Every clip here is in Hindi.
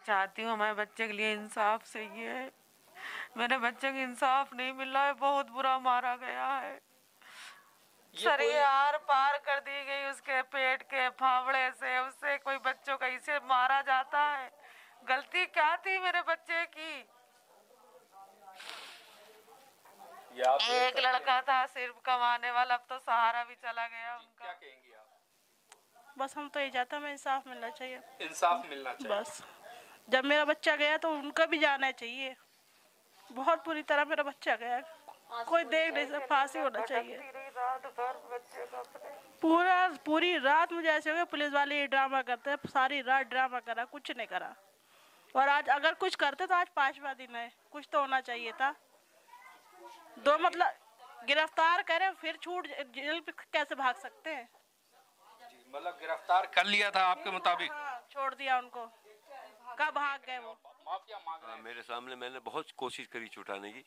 चाहती हूँ हमारे बच्चे के लिए इंसाफ चाहिए है। मेरे बच्चे को इंसाफ नहीं मिल रहा है, बहुत बुरा मारा गया है। सरिये आर पार कर दी गई उसके पेट के फावड़े से, उससे कोई बच्चों का इसे मारा जाता है। गलती क्या थी मेरे बच्चे की? एक लड़का था सिर्फ कमाने वाला, अब तो सहारा भी चला गया उनका। क्या कहेंगी आप? बस हम तो ये चाहते हैं, हमें इंसाफ मिलना चाहिए। इंसाफ मिलना चाहिए बस जब मेरा बच्चा गया तो उनका भी जाना चाहिए। बहुत बुरी तरह मेरा बच्चा गया, कोई देख नहीं सकता। फांसी होना चाहिए। पूरी रात मुझे ऐसे हो गया, पुलिस वाले ये ड्रामा करते हैं, सारी रात ड्रामा करा, कुछ नहीं करा। और आज अगर कुछ करते तो आज 5वां दिन है, कुछ तो होना चाहिए था। दो मतलब गिरफ्तार करें फिर छूट, जेल पे कैसे भाग सकते हैं? मतलब गिरफ्तार कर लिया था आपके मुताबिक? हाँ, छोड़ दिया उनको, कब भाग गए वो? माफिया मांग रहे हैं। मेरे सामने मैंने बहुत कोशिश करी छुटाने की,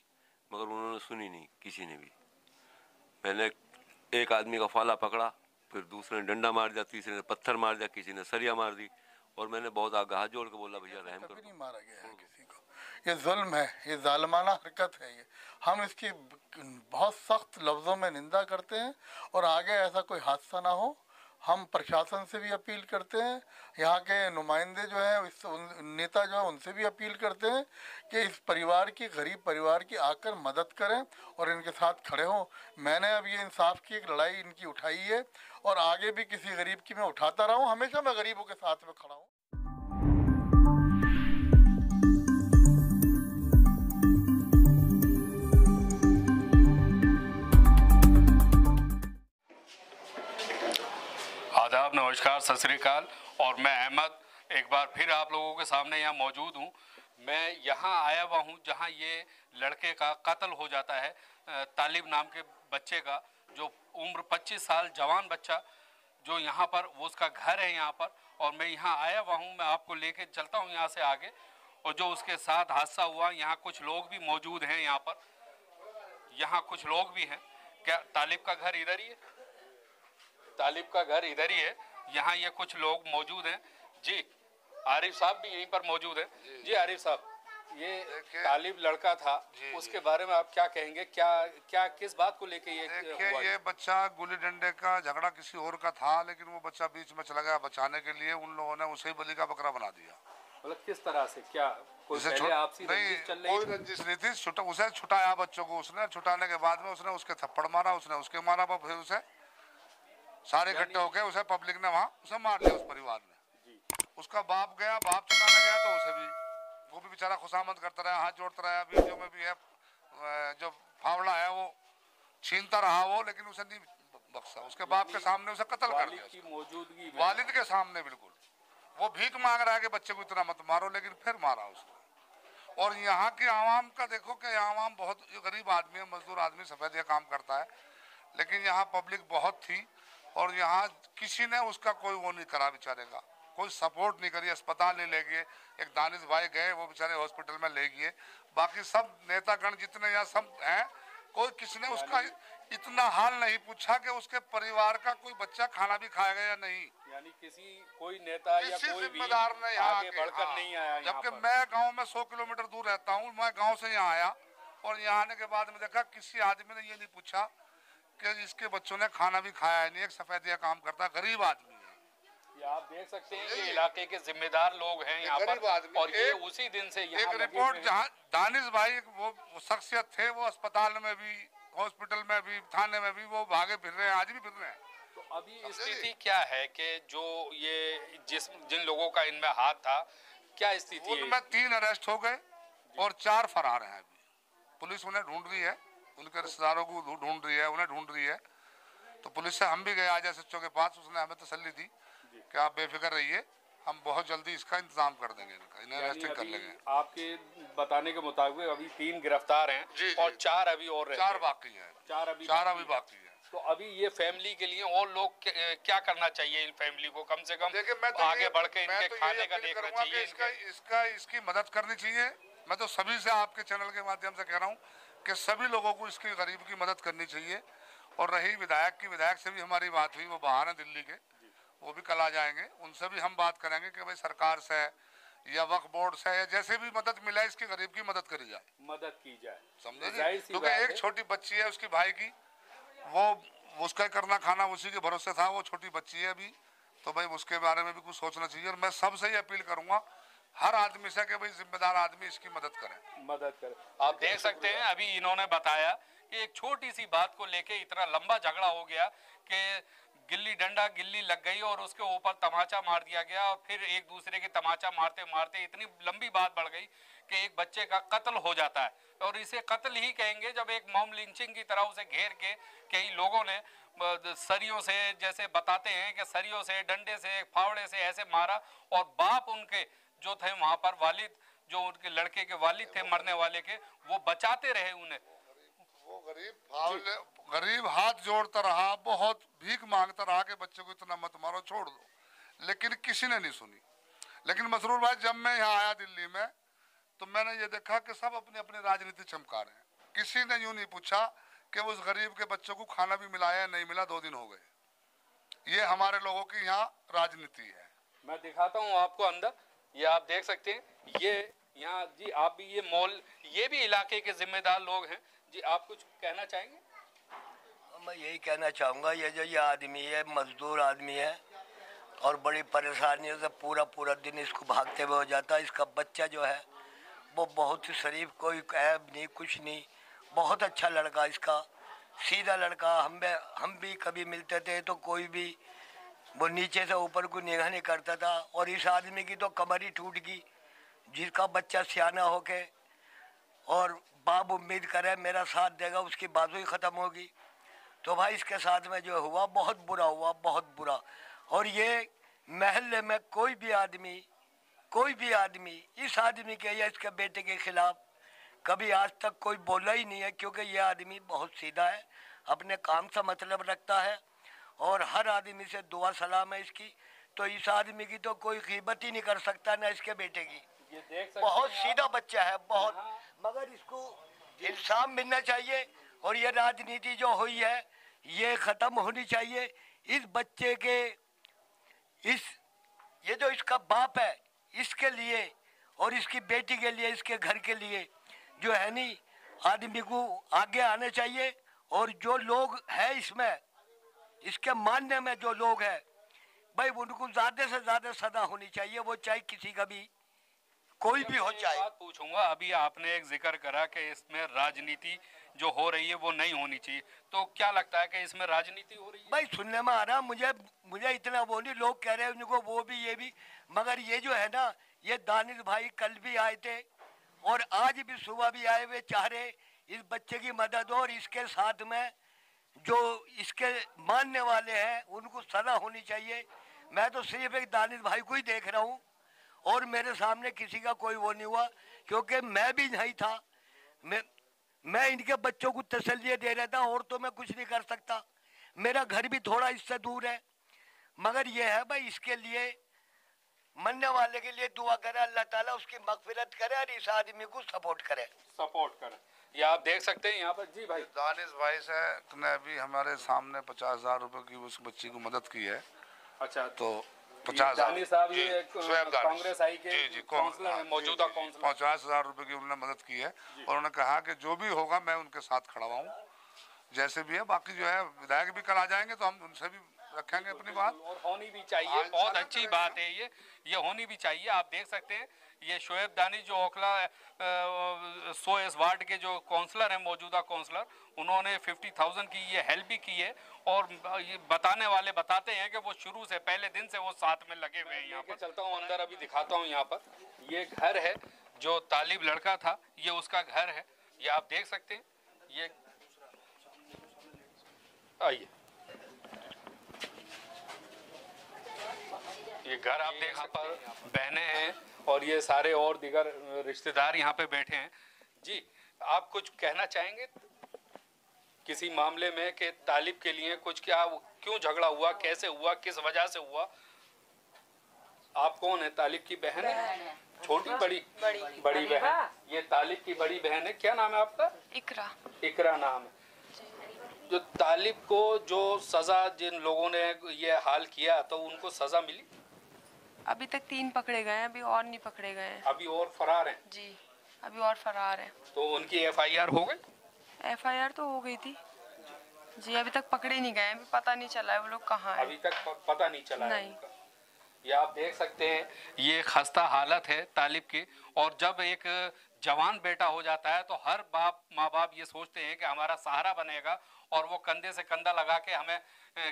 मगर उन्होंने सुनी नहीं, किसी ने भी। मैंने एक आदमी का फाला पकड़ा, फिर दूसरे ने डंडा मार दिया, तीसरे ने पत्थर मार दिया, किसी ने सरिया मार दी, और मैंने बहुत आगे हाथ जोड़ के बोला भैया रहम करो। नहीं मारा गया है किसी को, ये जुल्म है, ये जालिमाना हरकत है। ये हम इसकी बहुत सख्त लफ्ज़ों में निंदा करते हैं, और आगे ऐसा कोई हादसा ना हो हम प्रशासन से भी अपील करते हैं, यहाँ के नुमाइंदे जो हैं, इस नेता जो है उनसे भी अपील करते हैं कि इस परिवार की, गरीब परिवार की आकर मदद करें और इनके साथ खड़े हों। मैंने अब ये इंसाफ की एक लड़ाई इनकी उठाई है, और आगे भी किसी गरीब की मैं उठाता रहा हूँ। हमेशा मैं गरीबों के साथ में खड़ा हूँ। आदाब, नमस्कार, सत श्री अकाल। और मैं अहमद एक बार फिर आप लोगों के सामने यहाँ मौजूद हूँ। मैं यहाँ आया हुआ हूँ जहाँ ये लड़के का कत्ल हो जाता है, तालिब नाम के बच्चे का, जो उम्र 25 साल जवान बच्चा, जो यहाँ पर वो उसका घर है यहाँ पर। और मैं यहाँ आया हुआ हूँ, मैं आपको लेके चलता हूँ यहाँ से आगे। और जो उसके साथ हादसा हुआ, यहाँ कुछ लोग भी मौजूद हैं, यहाँ पर यहाँ कुछ लोग भी हैं। क्या तालिब का घर इधर ही है? तालिब का घर इधर ही है। यहाँ ये कुछ लोग मौजूद हैं जी। आरिफ साहब भी यहीं पर मौजूद हैं जी। आरिफ साहब, ये तालिब लड़का था, उसके बारे में आप क्या कहेंगे? क्या किस बात को लेके ये देखिए, ये बच्चा गुल्ली डंडे का झगड़ा किसी और का था, लेकिन वो बच्चा बीच में चला गया बचाने के लिए। उन लोगों ने उसे बलि का बकरा बना दिया। मतलब किस तरह से? क्या कोई पहले आपसी रंजिश चल रही थी? कोई रंजिश नहीं थी। उसे छुटाया बच्चों को उसने। छुटाने के बाद में उसने उसके थप्पड़ मारा, उसने उसके मारा, फिर उसे सारे इकट्ठे होके उसे पब्लिक ने वहाँ उसे मार लिया। उस परिवार ने, उसका बाप गया, बाप छुटाने गया तो उसे भी, वो भी बेचारा खुशामद करता रहा, हाथ जोड़ता रहा। वीडियो में भी है, जो फावड़ा है वो छीनता रहा वो, लेकिन उसे नहीं बख्शा। उसके बाप के सामने उसे कत्ल कर दिया, मौजूदगी में, वालिद के सामने। बिल्कुल वो भीख मांग रहा है कि बच्चे को इतना मत मारो, लेकिन फिर मारा उसने। और यहाँ की आवाम का देखो कि आवाम बहुत गरीब आदमी है, मजदूर आदमी, सफेद काम करता है, लेकिन यहाँ पब्लिक बहुत थी। और यहाँ किसी ने उसका कोई वो नहीं करा, बेचारे का कोई सपोर्ट नहीं करी। अस्पताल नहीं ले गए, एक दानिश भाई गए, वो बेचारे हॉस्पिटल में ले गए। बाकी सब नेतागण जितने यहाँ सब हैं, कोई किसी ने उसका इतना हाल नहीं पूछा कि उसके परिवार का कोई बच्चा खाना भी खाएगा या नहीं। यानी कोई नेता या कोई जिम्मेदार ने यहाँ आगे बढ़कर नहीं आया। जबकि मैं गाँव में 100 किलोमीटर दूर रहता हूँ, मैं गाँव से यहाँ आया, और यहाँ आने के बाद में देखा किसी आदमी ने ये नहीं पूछा कि इसके बच्चों ने खाना भी खाया है नहीं। एक सफेदिया काम करता, गरीब आदमी है। ये आप देख सकते हैं, ये इलाके के जिम्मेदार लोग हैं यहाँ पर, और ये उसी दिन से यहाँ एक रिपोर्ट जहाँ दानिश भाई वो शख्सियत थे, वो अस्पताल में भी, हॉस्पिटल में भी, थाने में भी वो भागे फिर रहे हैं, आज भी फिर रहे हैं। तो अभी स्थिति क्या है कि जो ये जिन लोगों का इनमें हाथ था, क्या स्थिति है? उनमें 3 अरेस्ट हो गए और 4 फरार हैं। अभी पुलिस उन्हें ढूंढ रही है, उनके रिश्तेदारों को ढूंढ रही है, उन्हें ढूंढ रही है। तो पुलिस से हम भी गए आज एसएचओ के पास, उसने हमें तसल्ली दी कि आप बेफिक्र रहिए, हम बहुत जल्दी इसका इंतजाम कर देंगे, इन्हें अरेस्टिंग कर लेंगे। आपके बताने के मुताबिक अभी 3 गिरफ्तार हैं और 4 अभी और 4 बाकी हैं। 4 अभी बाकी है। तो अभी ये फैमिली के लिए और लोग क्या करना चाहिए? इन फैमिली को कम से कम आगे बढ़ के इनके खाने का देखना चाहिए, इसकी मदद करनी चाहिए। मैं तो सभी से आपके चैनल के माध्यम से कह रहा हूँ कि सभी लोगों को इसकी गरीब की मदद करनी चाहिए। और रही विधायक से भी हमारी बात हुई, वो बाहर है दिल्ली के, वो भी कल आ जाएंगे, उनसे भी हम बात करेंगे कि भाई सरकार से या वक्फ बोर्ड से या जैसे भी मदद मिला है, इसकी गरीब की मदद करी जाए, मदद की जाए, समझे जी। जाहिर सी क्योंकि बात एक है। छोटी बच्ची है उसकी भाई की, वो उसका करना खाना उसी के भरोसे था, वो छोटी बच्ची है अभी, तो भाई उसके बारे में भी कुछ सोचना चाहिए। और मैं सबसे ही अपील करूंगा हर आदमी से कि भाई जिम्मेदार आदमी इसकी मदद करे। आप देख सकते हैं अभी इन्होंने बताया कि एक छोटी सी बात को लेके इतना लंबा झगड़ा हो गया कि गिल्ली डंडा गिल्ली लग गई और उसके ऊपर तमाचा मार दिया गया, और फिर एक दूसरे के तमाचा मारते मारते इतनी लंबी बात बढ़ गई कि एक बच्चे का कत्ल हो जाता है। और इसे कत्ल ही कहेंगे जब एक मॉब लिंचिंग की तरह उसे घेर के कई लोगों ने सरियों से, जैसे बताते हैं कि सरियों से, डंडे से, फावड़े से ऐसे मारा, और बाप उनके जो थे वहां पर, वालिद जो उनके लड़के के वालिद थे मरने वाले के, वो बचाते रहे उन्हें। वो गरीब हाथ जोड़ता रहा, बहुत भीख मांगता रहा कि बच्चे को इतना मत मारो, छोड़ दो, लेकिन किसी ने नहीं सुनी। लेकिन मसरूर भाई, जब मैं यहाँ आया दिल्ली में, तो मैंने ये देखा कि सब अपनी अपनी राजनीति चमका रहे हैं। किसी ने यूं नहीं पूछा कि उस गरीब के बच्चों को खाना भी मिला या नहीं मिला, 2 दिन हो गए। ये हमारे लोगों की यहाँ राजनीति है। मैं दिखाता हूँ आपको अंदर, ये आप देख सकते हैं, ये यहाँ जी, आप भी ये मॉल, ये भी इलाके के जिम्मेदार लोग हैं जी। आप कुछ कहना चाहेंगे? मैं यही कहना चाहूँगा, ये आदमी है, मजदूर आदमी है, और बड़ी परेशानियों से पूरा दिन इसको भागते हुए हो जाता है। इसका बच्चा जो है वो बहुत ही शरीफ, कोई ऐब नहीं, कुछ नहीं, बहुत अच्छा लड़का, इसका सीधा लड़का। हम भी कभी मिलते थे तो कोई भी वो नीचे से ऊपर को निगाह नहीं करता था। और इस आदमी की तो कमर ही टूट गई, जिसका बच्चा सियाना होके और बाप उम्मीद करे मेरा साथ देगा, उसकी बाजू ही ख़त्म होगी। तो भाई इसके साथ में जो हुआ बहुत बुरा हुआ, बहुत बुरा। और ये महल्ले में कोई भी आदमी इस आदमी के या इसके बेटे के खिलाफ कभी आज तक कोई बोला ही नहीं है, क्योंकि ये आदमी बहुत सीधा है, अपने काम से मतलब रखता है, और हर आदमी से दुआ सलाम है इसकी। तो इस आदमी की तो कोई कीमत ही नहीं कर सकता, ना इसके बेटे की। ये देख सकते बहुत हैं सीधा बच्चा है, बहुत, मगर इसको इंसाफ मिलना चाहिए। और ये राजनीति जो हुई है ये खत्म होनी चाहिए। इस बच्चे के ये जो इसका बाप है, इसके लिए और इसकी बेटी के लिए, इसके घर के लिए जो है नहीं, आदमी को आगे आने चाहिए। और जो लोग हैं इसमें, इसके मानने में जो लोग हैं भाई, उनको ज्यादा से ज्यादा सजा होनी चाहिए, वो चाहे किसी का भी कोई भी हो जाए। बात पूछूंगा, अभी आपने एक जिक्र करा कि इसमें राजनीति जो हो रही है वो नहीं होनी चाहिए, तो क्या लगता है कि इसमें राजनीति हो रही है? भाई सुनने में आ रहा, मुझे इतना वो नहीं, लोग कह रहे हैं उनको वो भी ये भी, मगर ये जो है ना, ये दानिश भाई कल भी आए थे और आज भी सुबह भी आए हुए, चाह रहे इस बच्चे की मदद हो, और इसके साथ में जो इसके मानने वाले हैं उनको सजा होनी चाहिए। मैं तो सिर्फ एक दानिश भाई को ही देख रहा हूँ, और मेरे सामने किसी का कोई वो नहीं हुआ, क्योंकि मैं भी नहीं था। मैं इनके बच्चों को तसल्ली दे रहा था, और तो मैं कुछ नहीं कर सकता, मेरा घर भी थोड़ा इससे दूर है। मगर ये है भाई, इसके लिए मरने वाले के लिए दुआ करे, अल्लाह ताला उसकी मगफिरत करे और इस आदमी को सपोर्ट करे। ये आप देख सकते हैं यहाँ पर जी भाई, दानिश भाई से ने अभी हमारे सामने 50,000 रुपए की उस बच्ची को मदद की है। अच्छा, तो 50,000 दानिश साहब ये कांग्रेस आई के जी काउंसलर हैं, मौजूदा काउंसलर। 50,000 रुपए की उन्होंने मदद की है, और उन्होंने कहा कि जो भी होगा मैं उनके साथ खड़ा हूँ, जैसे भी है। बाकी जो है विधायक भी कल आ जाएंगे तो हम उनसे भी रखेंगे अपनी बात, और होनी भी चाहिए, बहुत अच्छी बात है ये होनी भी चाहिए। आप देख सकते हैं ये शोएब दानिश जो ओखला 100 वार्ड के जो काउंसलर हैं, मौजूदा काउंसलर, उन्होंने 50,000 की ये हेल्प भी की है। और ये बताने वाले बताते हैं कि वो शुरू से, पहले दिन से वो साथ में लगे हुए हैं। यहाँ पर चलता हूँ अंदर, अभी दिखाता हूँ। यहाँ पर ये घर है, जो तालिब लड़का था ये उसका घर है, ये आप देख सकते हैं। ये आइए, ये घर आप देख सकते हैं, बहनें हैं और ये सारे और दीगर रिश्तेदार यहाँ पे बैठे हैं। जी, आप कुछ कहना चाहेंगे किसी मामले में कि तालिब के लिए कुछ, क्या क्यों झगड़ा हुआ, कैसे हुआ, किस वजह से हुआ? आप कौन है? तालिब की बहन है? छोटी बड़ी बहन। ये तालिब की बड़ी बहन है। क्या नाम है आपका? इकरा नाम है। जो तालिब को जो सजा, जिन लोगों ने ये हाल किया, तो उनको सजा मिली? अभी तक 3 पकड़े गए हैं, अभी और नहीं पकड़े गए हैं। अभी और फरार हैं? जी, अभी और फरार हैं। तो उनकी FIR हो गई? FIR तो हो गई थी जी, अभी तक पकड़े नहीं गए हैं, अभी पता नहीं चला है वो लोग कहाँ हैं। अभी तक पता नहीं चला है नहीं। उनका। ये आप देख सकते हैं, ये खस्ता हालत है तालिब की। और जब एक जवान बेटा हो जाता है तो हर माँ बाप ये सोचते हैं कि हमारा सहारा बनेगा और वो कंधे से कंधा लगा के हमें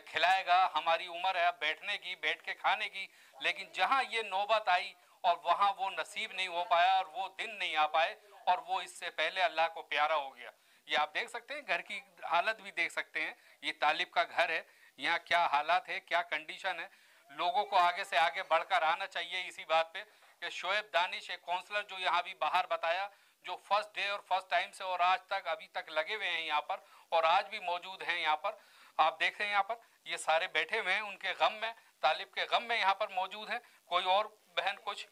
खिलाएगा। हमारी उम्र है अब बैठने की, बैठ के खाने की। लेकिन जहाँ ये नौबत आई और वहाँ वो नसीब नहीं हो पाया और वो दिन नहीं आ पाए और वो इससे पहले अल्लाह को प्यारा हो गया। ये आप देख सकते हैं, घर की हालत भी देख सकते हैं। ये तालिब का घर है, यहाँ क्या हालात है, क्या कंडीशन है। लोगों को आगे से आगे बढ़कर आना चाहिए इसी बात पे कि शोएब दानिश एक काउंसलर जो यहाँ भी बाहर बताया, जो फर्स्ट डे और फर्स्ट टाइम से और आज तक अभी तक लगे हुए हैं यहाँ पर और आज भी मौजूद हैं यहाँ पर। आप देख रहे हैं यहाँ पर ये सारे बैठे हुए हैं उनके गम में, तालिब के गम में यहाँ पर मौजूद है। कोई और बहन कुछ?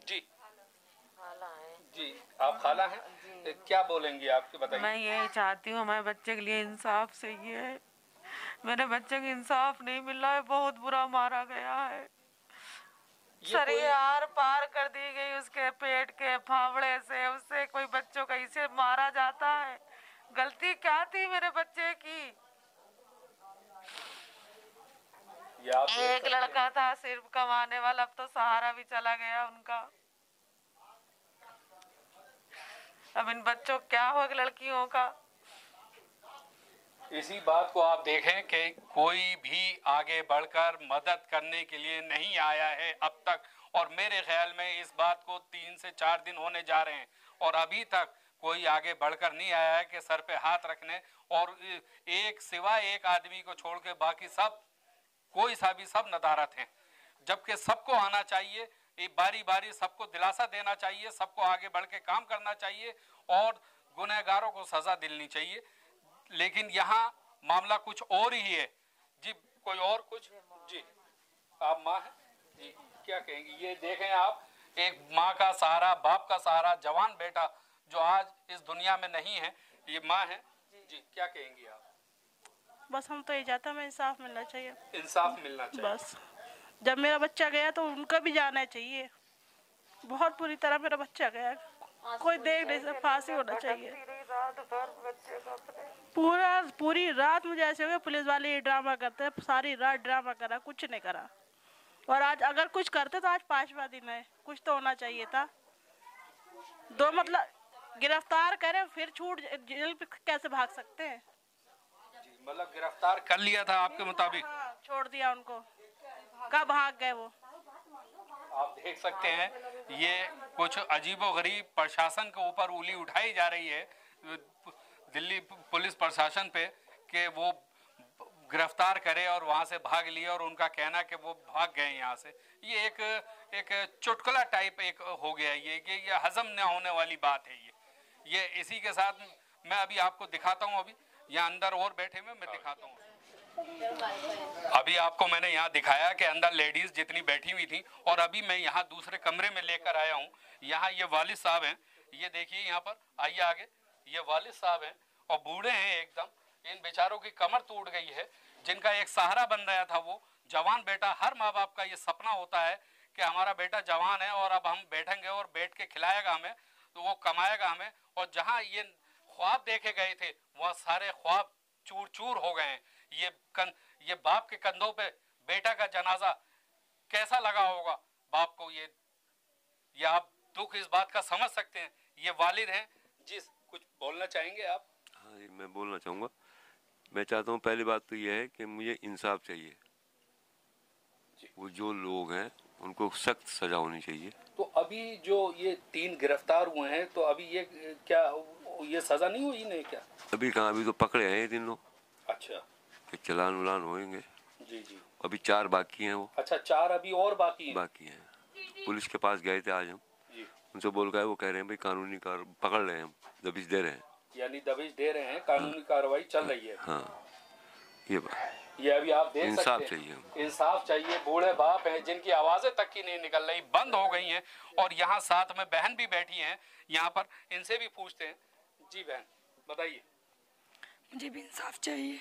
जी जी, आप खाला हैं, क्या बोलेंगी आपके, बताइए। मैं यही चाहती हूँ, हमारे बच्चे के लिए इंसाफ चाहिए। मेरे बच्चे को इंसाफ नहीं मिल रहा है, बहुत बुरा मारा गया है। सरिये आर पार कर दी गई उसके पेट के फावड़े से, उससे कोई बच्चों का इसे मारा जाता है। गलती क्या थी मेरे बच्चे की? एक लड़का था सिर्फ कमाने वाला, अब तो सहारा भी चला गया उनका। अब इन बच्चों क्या हो लड़कियों का? इसी बात को आप देखें कि कोई भी आगे बढ़कर मदद करने के लिए नहीं आया है अब तक। और मेरे ख्याल में इस बात को 3 से 4 दिन होने जा रहे हैं और अभी तक कोई आगे बढ़कर नहीं आया है कि सर पे हाथ रखने। और एक सिवाय एक आदमी को छोड़ के बाकी सब कोई सा भी सब नदारत हैं, जबकि सबको आना चाहिए, बारी बारी सबको दिलासा देना चाहिए, सबको आगे बढ़ के काम करना चाहिए और गुनहगारों को सजा दिलनी चाहिए। लेकिन यहाँ मामला कुछ और ही है। जी कोई और कुछ? जी आप माँ हैं जी, क्या कहेंगी? ये देखें आप, एक माँ का सहारा, बाप का सहारा, जवान बेटा जो आज इस दुनिया में नहीं है, ये माँ है जी, क्या कहेंगी आप? बस हम तो ये चाहते हैं, हमें इंसाफ मिलना चाहिए। इंसाफ मिलना चाहिए बस। जब मेरा बच्चा गया तो उनका भी जाना चाहिए। बहुत बुरी तरह मेरा बच्चा गया, कोई देख नहीं सकता, फांसी होना चाहिए। पूरी रात मुझे ऐसे हो गया, पुलिस वाले ये ड्रामा करते हैं, सारी रात ड्रामा करा, कुछ नहीं करा। और आज अगर कुछ करते तो आज 5वां दिन है, कुछ तो होना चाहिए था। दो मतलब गिरफ्तार करें फिर छूट, जेल पे कैसे भाग सकते हैं? मतलब गिरफ्तार कर लिया था आपके मुताबिक? हाँ, छोड़ दिया उनको, कब भाग गए वो? आप देख सकते हैं, ये कुछ अजीबोगरीब प्रशासन के ऊपर उंगली उठाई जा रही है दिल्ली पुलिस प्रशासन पे कि वो गिरफ्तार करे और वहां से भाग लिए और उनका कहना कि वो भाग गए यहाँ से। ये एक चुटकुला टाइप एक हो गया ये हजम न होने वाली बात है। ये इसी के साथ मैं अभी आपको दिखाता हूँ, अभी यहाँ अंदर और बैठे हुए मैं दिखाता हूँ। अभी आपको मैंने यहाँ दिखाया कि अंदर लेडीज जितनी बैठी हुई थी और अभी मैं यहाँ दूसरे कमरे में लेकर आया हूँ। यहाँ ये वालिद साहब हैं, ये देखिए यहाँ पर, आइए आगे, ये वालिद साहब हैं और बूढ़े हैं एकदम, इन बेचारों की कमर टूट गई है, जिनका एक सहारा बन रहा था वो जवान बेटा। हर माँ बाप का ये सपना होता है कि हमारा बेटा जवान है और अब हम बैठेंगे और बैठ के खिलाएगा हमें, तो वो कमाएगा हमें। और जहाँ ये ख्वाब देखे गए थे वह सारे ख्वाब चूर चूर हो गए हैं। ये बाप के कंधों पे बेटा का जनाजा कैसा लगा होगा बाप को? ये आप दुख इस बात का समझ सकते हैं। ये वालिद हैं जी, कुछ बोलना चाहेंगे आप? हाँ जी, मैं बोलना चाहूँगा। मैं चाहता हूँ, पहली बात तो यह है कि मुझे इंसाफ चाहिए। वो जो लोग हैं उनको सख्त सजा होनी चाहिए। तो अभी जो ये 3 गिरफ्तार हुए हैं, तो अभी ये क्या ये सजा नहीं हुई नहीं क्या? अभी कहाँ, अभी तो पकड़े हैं ये 3 लोग। अच्छा, चलान उलान होंगे जी जी। अभी 4 बाकी हैं वो। अच्छा, 4 अभी और बाकी हैं। पुलिस के पास गए थे आज हम जी। उनसे बोल गए, वो कह रहे हैं भाई कानूनी पकड़ रहे हैं, हम दबिश दे रहे हैं, यानी दबिश दे रहे हैं, कानूनी कार्रवाई चल रही है। हाँ, ये बात। ये अभी आप देख इंसाफ सकते हैं, चाहिए, इंसाफ चाहिए। बूढ़े बाप हैं जिनकी आवाजें तक की नहीं निकल रही, बंद हो गई हैं। और यहाँ साथ में बहन भी बैठी हैं यहाँ पर, इनसे भी पूछते हैं। जी बहन बताइए। मुझे भी इंसाफ चाहिए।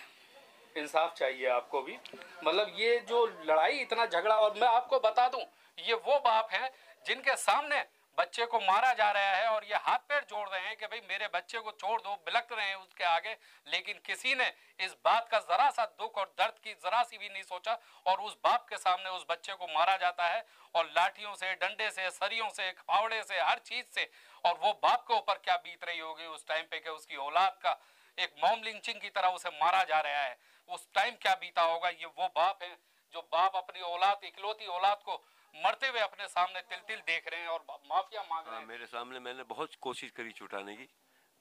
इंसाफ चाहिए आपको भी? मतलब ये जो लड़ाई, इतना झगड़ा, और मैं आपको बता दूं ये वो बाप हैं जिनके सामने बच्चे को मारा जा रहा है और ये हाथ पैर जोड़ रहे हैं कि भाई मेरे बच्चे को छोड़ दो, बिलक रहे हैं उसके आगे, लेकिन किसी ने इस बात का जरा सा दुख और दर्द की जरा सी भी नहीं सोचा और उस बाप के सामने उस बच्चे को मारा जाता है और लाठियों से, डंडे से, सरियों से, फावड़े से, हर चीज से। और वो बाप के ऊपर क्या बीत रही होगी उस टाइम पे कि उसकी औलाद का एक मॉम लिंचिंग की तरह उसे मारा जा रहा है, उस टाइम क्या बीता होगा। ये वो बाप है जो बाप अपनी औलाद, इकलौती औलाद को मरते हुए अपने सामने तिल तिल देख रहे हैं और माफिया मांग रहे हैं। मेरे सामने मैंने बहुत कोशिश करी छुटाने की,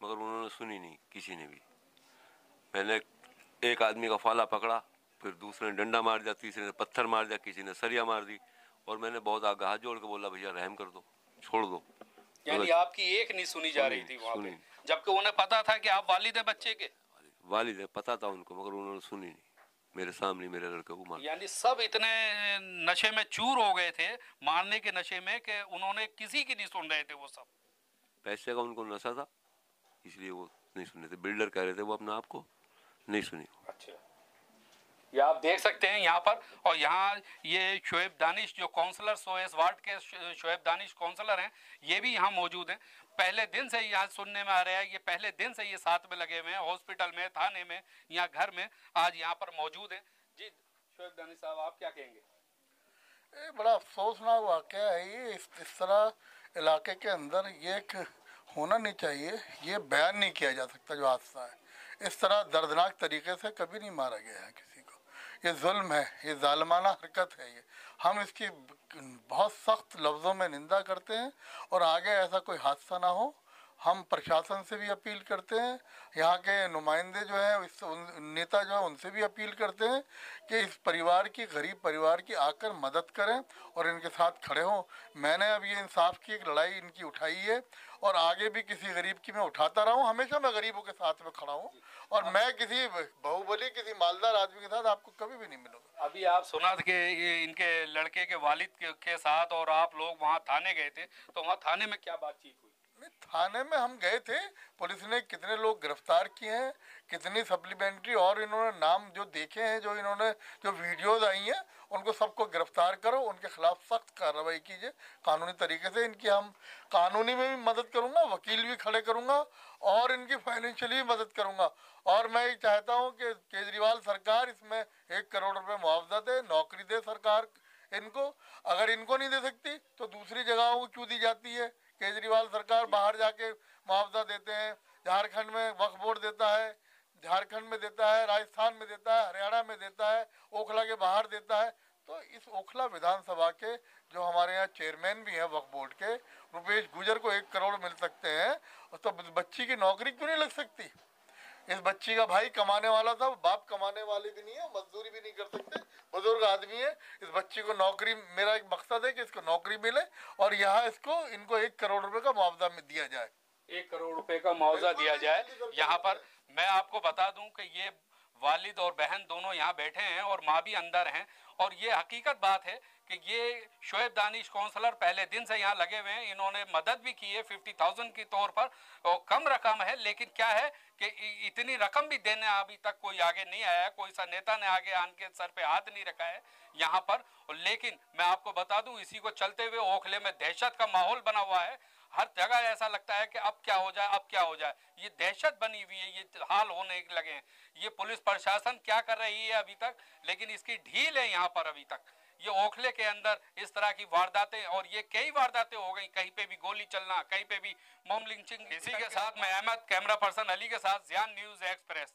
मगर उन्होंने सुनी नहीं, किसी ने भी। मैंने एक आदमी का फाला पकड़ा, फिर दूसरे ने डंडा मार दिया, तीसरे ने पत्थर मार दिया, किसी ने सरिया मार दी और मैंने बहुत आगे हाथ जोड़ के बोला भैया रहम कर दो, छोड़ दो। यानी आपकी एक नहीं सुनी जा रही थी वहाँ पे, जबकि उन्हें पता था कि आप वालिद है बच्चे के। वालिद है, पता था उनको, मगर उन्होंने सुनी नहीं। मेरे सामने मेरे लड़के को मार। यानी सब इतने नशे में चूर हो गए थे, मारने के नशे में, कि उन्होंने किसी की नहीं सुन रहे थे। वो सब पैसे का उनको नशा था, इसलिए वो नहीं सुन रहे थे। बिल्डर कह रहे थे वो अपने आप को, नहीं सुनी। अच्छा, ये आप देख सकते हैं यहाँ पर। और यहाँ ये शोएब दानिश जो काउंसलर सोएस वार्ड के शोएब दानिश काउंसलर हैं, ये भी यहाँ मौजूद हैं। पहले दिन से यहाँ सुनने में आ रहा है, ये पहले दिन से ये साथ में लगे हुए हैं, हॉस्पिटल में, थाने में, यहाँ घर में, आज यहाँ पर मौजूद हैं। जी शोएब दानिश साहब, आप क्या कहेंगे? ये बड़ा अफसोसनाक वाकया है ये। इस तरह इलाके के अंदर ये एक होना नहीं चाहिए, ये बयान नहीं किया जा सकता जो हादसा है। इस तरह दर्दनाक तरीके से कभी नहीं मारा गया है किसी को। ये जुल्म है, ये जालिमाना हरकत है। ये हम इसकी बहुत सख्त लफ्ज़ों में निंदा करते हैं और आगे ऐसा कोई हादसा ना हो हम प्रशासन से भी अपील करते हैं, यहाँ के नुमाइंदे जो हैं, इस नेता जो है उनसे भी अपील करते हैं कि इस परिवार की, गरीब परिवार की आकर मदद करें और इनके साथ खड़े हों। मैंने अब ये इंसाफ की एक लड़ाई इनकी उठाई है और आगे भी किसी गरीब की मैं उठाता रहा हूँ। हमेशा मैं गरीबों के साथ में खड़ा हूँ और मैं किसी बाहुबली, किसी मालदार आदमी के साथ आपको कभी भी नहीं मिलूंगा। अभी आप सुना कि इनके लड़के के वालिद के साथ और आप लोग वहाँ थाने गए थे, तो वहाँ थाने में क्या बातचीत हुई? थाने में हम गए थे, पुलिस ने कितने लोग गिरफ्तार किए हैं, कितनी सप्लीमेंट्री और इन्होंने नाम जो देखे हैं, जो इन्होंने जो वीडियोज आई हैं, उनको सबको गिरफ्तार करो, उनके खिलाफ सख्त कार्रवाई कीजिए कानूनी तरीके से। इनकी हम कानूनी में भी मदद करूंगा, वकील भी खड़े करूंगा और इनकी फाइनेंशियली भी मदद करूंगा। और मैं ये चाहता हूँ कि केजरीवाल सरकार इसमें 1 करोड़ रुपये मुआवजा दे, नौकरी दे सरकार इनको। अगर इनको नहीं दे सकती तो दूसरी जगहों को क्यों दी जाती है? केजरीवाल सरकार बाहर जाके मुआवजा देते हैं, झारखंड में वक्फ बोर्ड देता है, झारखंड में देता है, राजस्थान में देता है, हरियाणा में देता है, ओखला के बाहर देता है। तो इस ओखला विधानसभा के जो हमारे यहाँ चेयरमैन भी हैं वक्फ बोर्ड के, रुपेश गुजर को 1 करोड़ मिल सकते हैं, तो बच्ची की नौकरी क्यों नहीं लग सकती? इस बच्ची का भाई कमाने वाला था, बाप कमाने वाले भी नहीं है, मजदूरी भी नहीं कर सकते, बुजुर्ग आदमी है। इस बच्ची को नौकरी, मेरा एक मकसद है कि इसको नौकरी मिले और यहाँ इनको 1 करोड़ रुपए का मुआवजा दिया जाए। 1 करोड़ रुपए का मुआवजा दिया जाए। यहाँ पर मैं आपको बता दूं कि ये वालिद और बहन दोनों यहाँ बैठे हैं और माँ भी अंदर हैं। और ये हकीकत बात है कि ये शोएब दानिश काउंसलर पहले दिन से यहाँ लगे हुए हैं। इन्होंने मदद भी की है 50,000 के तौर पर, और कम रकम है, लेकिन क्या है कि इतनी रकम भी देने अभी तक कोई आगे नहीं आया है, कोई सा नेता ने आगे आन के सर पे हाथ नहीं रखा है यहाँ पर। लेकिन मैं आपको बता दूं, इसी को चलते हुए ओखले में दहशत का माहौल बना हुआ है। हर जगह ऐसा लगता है कि अब क्या हो जाए, अब क्या हो जाए। ये दहशत बनी हुई है, ये हाल होने लगे हैं। ये पुलिस प्रशासन क्या कर रही है अभी तक, लेकिन इसकी ढील है यहाँ पर अभी तक। ये ओखले के अंदर इस तरह की वारदातें, और ये कई वारदातें हो गई, कहीं पे भी गोली चलना, कहीं पे भी मॉब लिंचिंग। इसी के साथ मैं अहमद, कैमरा पर्सन अली के साथ ज़ियान न्यूज़ एक्सप्रेस।